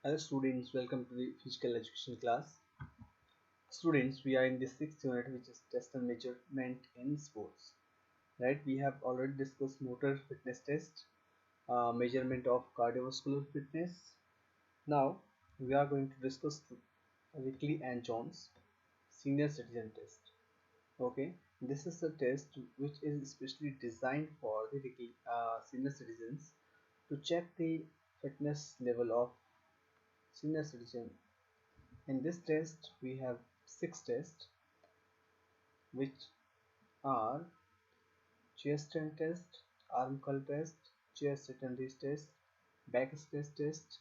Hello students, welcome to the physical education class. Students, we are in the sixth unit, which is test and measurement in sports. Right, we have already discussed motor fitness test, measurement of cardiovascular fitness. Now we are going to discuss Rikli and Jones Senior Citizen Test. Okay, this is a test which is especially designed for the senior citizens to check the fitness level of senior citizen. In this test, we have six tests, which are chair stand test, arm curl test, chair sit and reach test, back space test,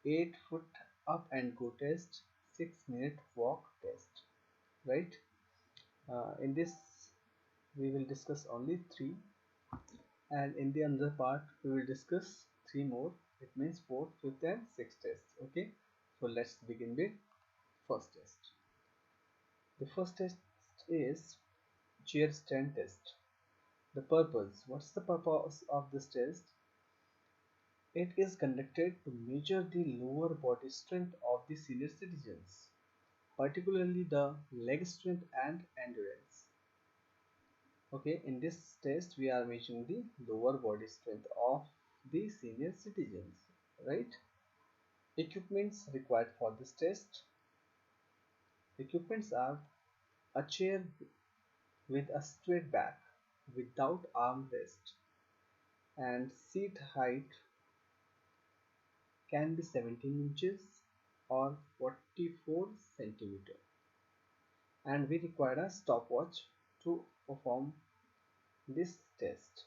8 foot up and go test, 6 minute walk test. Right? In this, we will discuss only three, and in the other part, we will discuss three more. It means fourth, fifth, and sixth tests. Okay? So let's begin with first test. The first test is chair stand test. The purpose. What's the purpose of this test? It is conducted to measure the lower body strength of the senior citizens, particularly the leg strength and endurance. Okay, in this test we are measuring the lower body strength of the senior citizens, right? Equipments required for this test. Equipments are a chair with a straight back without armrest, and seat height can be 17 inches or 44 centimeter, and we require a stopwatch to perform this test.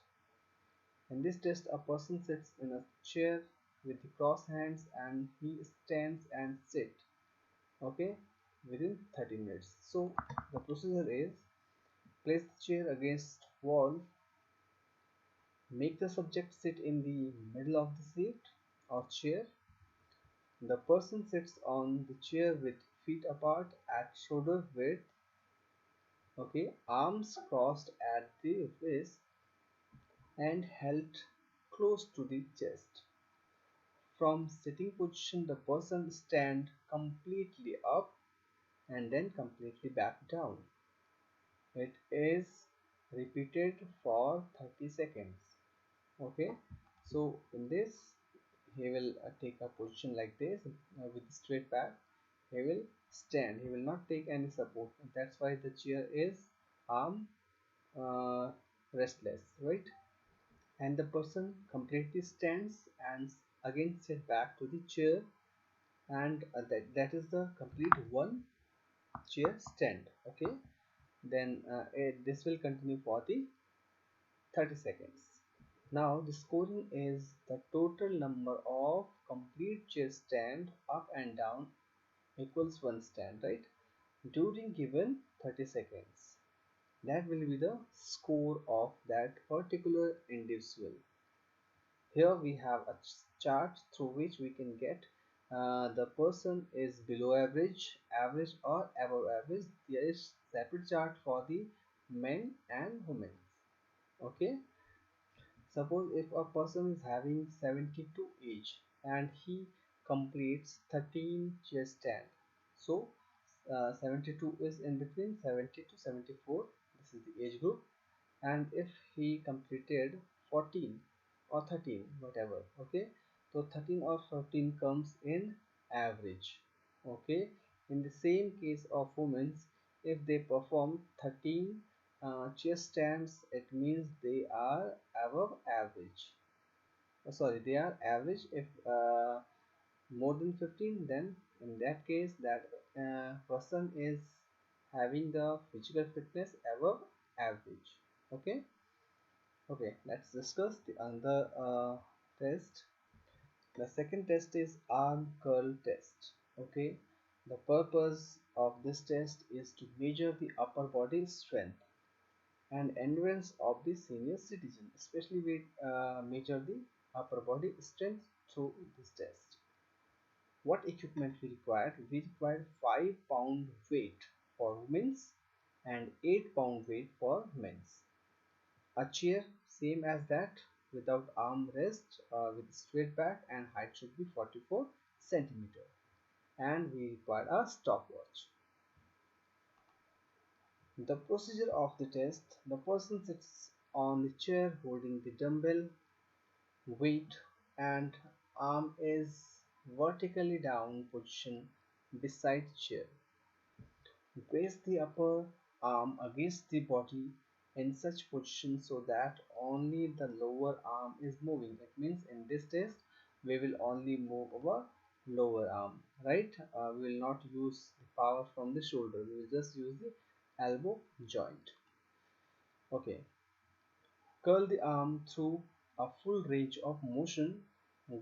In this test, a person sits in a chair with the cross hands and he stands and sit, okay, within 30 minutes. So the procedure is: place the chair against wall, make the subject sit in the middle of the seat or chair. The person sits on the chair with feet apart at shoulder width, okay, arms crossed at the wrist and held close to the chest. From sitting position, the person stand completely up and then completely back down. It is repeated for 30 seconds. Okay, so in this, he will take a position like this with straight back. He will stand, he will not take any support. That's why the chair is arm uh, restless, right? And the person completely stands and again sit back to the chair, and that is the complete one chair stand. Okay, then this will continue for the 30 seconds. Now the scoring is the total number of complete chair stand up and down equals one stand, right, during given 30 seconds. That will be the score of that particular individual. Here we have a chart through which we can get the person is below average, average, or above average. There is separate chart for the men and women. Okay, suppose if a person is having 72 age and he completes 13 chair stand, so 72 is in between 70 to 74. This is the age group, and if he completed 14 or 13, whatever, okay, so 13 or 14 comes in average. Okay, in the same case of women, if they perform 13 chair stands, it means they are above average. Sorry, they are average. If more than 15, then in that case that person is having the physical fitness above average. Okay, okay, let's discuss the another test. The second test is arm curl test. Okay, the purpose of this test is to measure the upper body strength and endurance of the senior citizen. Especially we measure the upper body strength through this test. What equipment we require? We require 5 pound weight for women's and 8 pound weight for men's. A chair same as that without arm rest with straight back, and height should be 44 centimeter, and we require a stopwatch. The procedure of the test: the person sits on the chair holding the dumbbell weight and arm is vertically down position beside chair. Place the upper arm against the body in such position so that only the lower arm is moving. It means in this test we will only move our lower arm, right? We will not use the power from the shoulder. We will just use the elbow joint. Okay. Curl the arm through a full range of motion,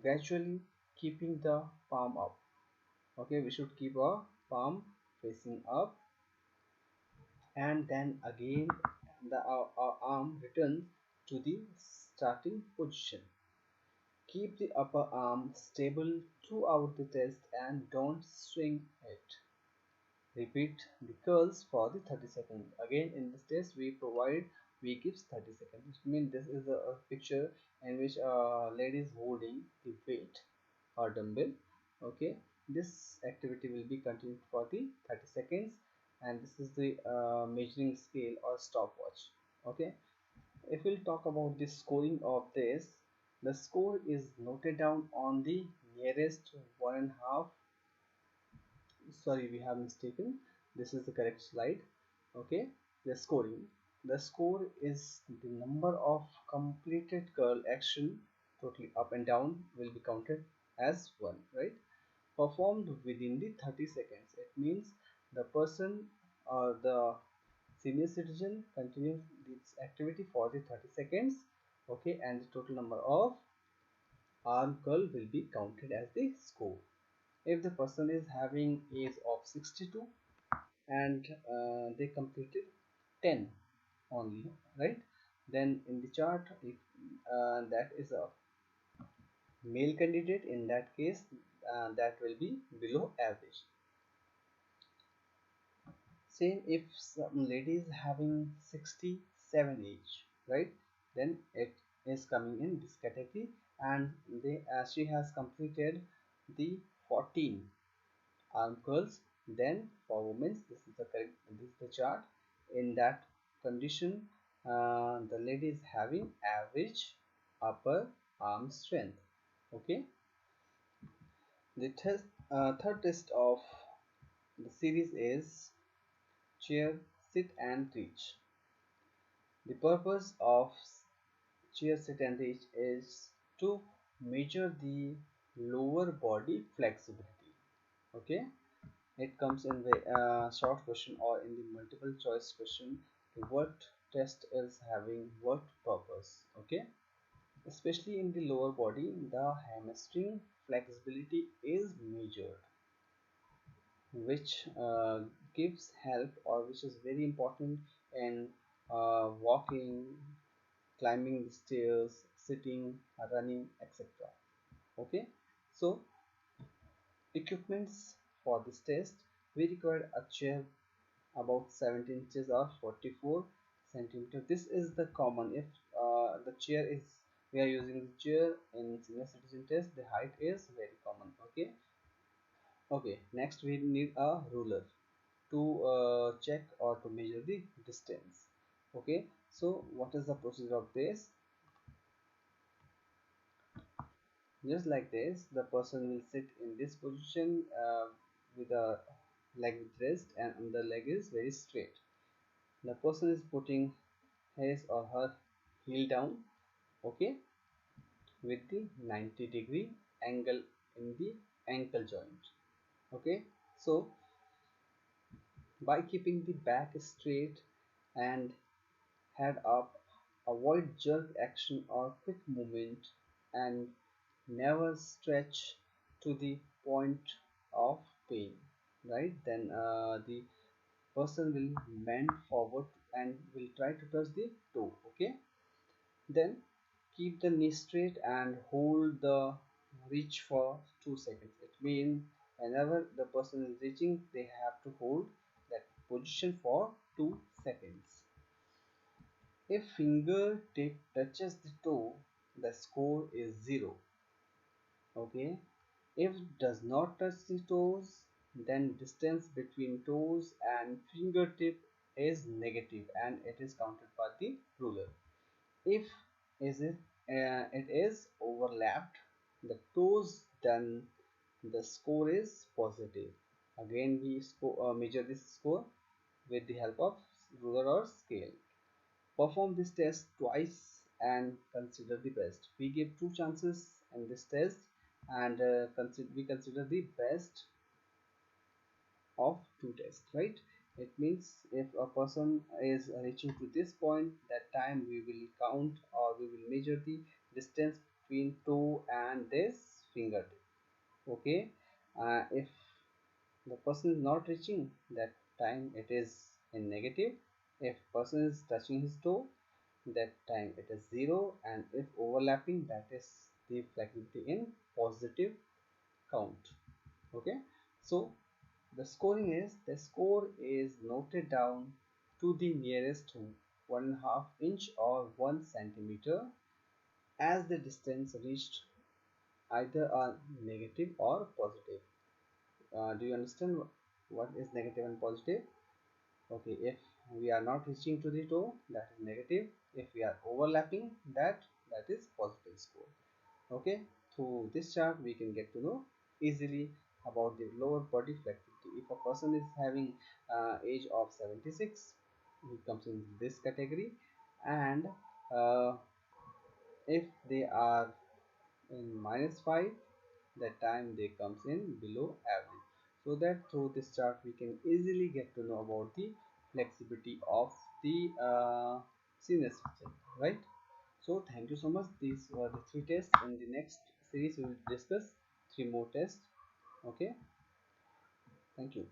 gradually keeping the palm up. Okay, we should keep our palm facing up, and then again our arm returns to the starting position. Keep the upper arm stable throughout the test and don't swing it. Repeat the curls for the 30 seconds. Again, in this test we gives 30 seconds. It means this is a picture in which a lady is holding the weight or dumbbell. Okay, this activity will be continued for the 30 seconds, and this is the measuring scale or stopwatch. Okay, if we'll talk about the scoring of this, the score is noted down on the nearest 1.5. Sorry, we have mistaken, this is the correct slide. Okay, the scoring, the score is the number of completed curl action totally up and down will be counted as one, right? Performed within the 30 seconds, it means the person or the senior citizen continues this activity for the 30 seconds. Okay, and the total number of arm curl will be counted as the score. If the person is having age of 62 and they completed 10 only, right, then in the chart, if that is a male candidate, in that case that will be below average. Same if some lady is having 67 age, right, then it is coming in this category, and she has completed the 14 arm curls. Then for women, this is the correct, this is the chart. In that condition, the lady is having average upper arm strength. Okay, the third test of the series is chair, sit and reach. The purpose of chair, sit and reach is to measure the lower body flexibility. Okay, it comes in the short question or in the multiple choice question. What test is having what purpose? Okay, especially in the lower body, the hamstring flexibility is measured, which gives help, or which is very important in walking, climbing the stairs, sitting, running, etc. Okay, so equipments for this test: we required a chair about 17 inches or 44 centimeter. This is the common. If the chair is, we are using the chair in senior citizen test, the height is very common. Okay, okay, next we need a ruler to check or to measure the distance. Okay, so what is the procedure of this? Just like this, the person will sit in this position with a leg with rest, and the leg is very straight. The person is putting his or her heel down, okay, with the 90-degree angle in the ankle joint. Okay, so by keeping the back straight and head up, avoid jerk action or quick movement, and never stretch to the point of pain, right? Then the person will bend forward and will try to touch the toe. Okay, then keep the knee straight and hold the reach for 2 seconds. It means whenever the person is reaching, they have to hold that position for 2 seconds. If finger tip touches the toe, the score is 0. Okay, If does not touch the toes, then distance between toes and fingertip is negative and it is counted by the ruler. If it is overlapped the toes, then the score is positive. Again we measure this score with the help of ruler or scale. Perform this test twice and consider the best. We give two chances in this test, and we consider the best of two tests, right? It means if a person is reaching to this point, that time we will count or we will measure the distance between toe and this fingertip. Okay, if the person is not reaching, that time it is in negative. If person is touching his toe, that time it is 0, and if overlapping, that is the flexibility in positive count. Okay, so the score is noted down to the nearest 1.5 inch or 1 centimeter as the distance reached either are negative or positive. Do you understand what is negative and positive? Okay, if we are not reaching to the toe, that is negative. If we are overlapping, that is positive score. Okay, through this chart we can get to know easily about the lower body flexibility. If a person is having age of 76, he comes in this category, and uh, if they are in -5, that time they comes in below average. So that through this chart we can easily get to know about the flexibility of the senior citizen, right? So thank you so much. These were the three tests. In the next series we will discuss three more tests. Okay, thank you.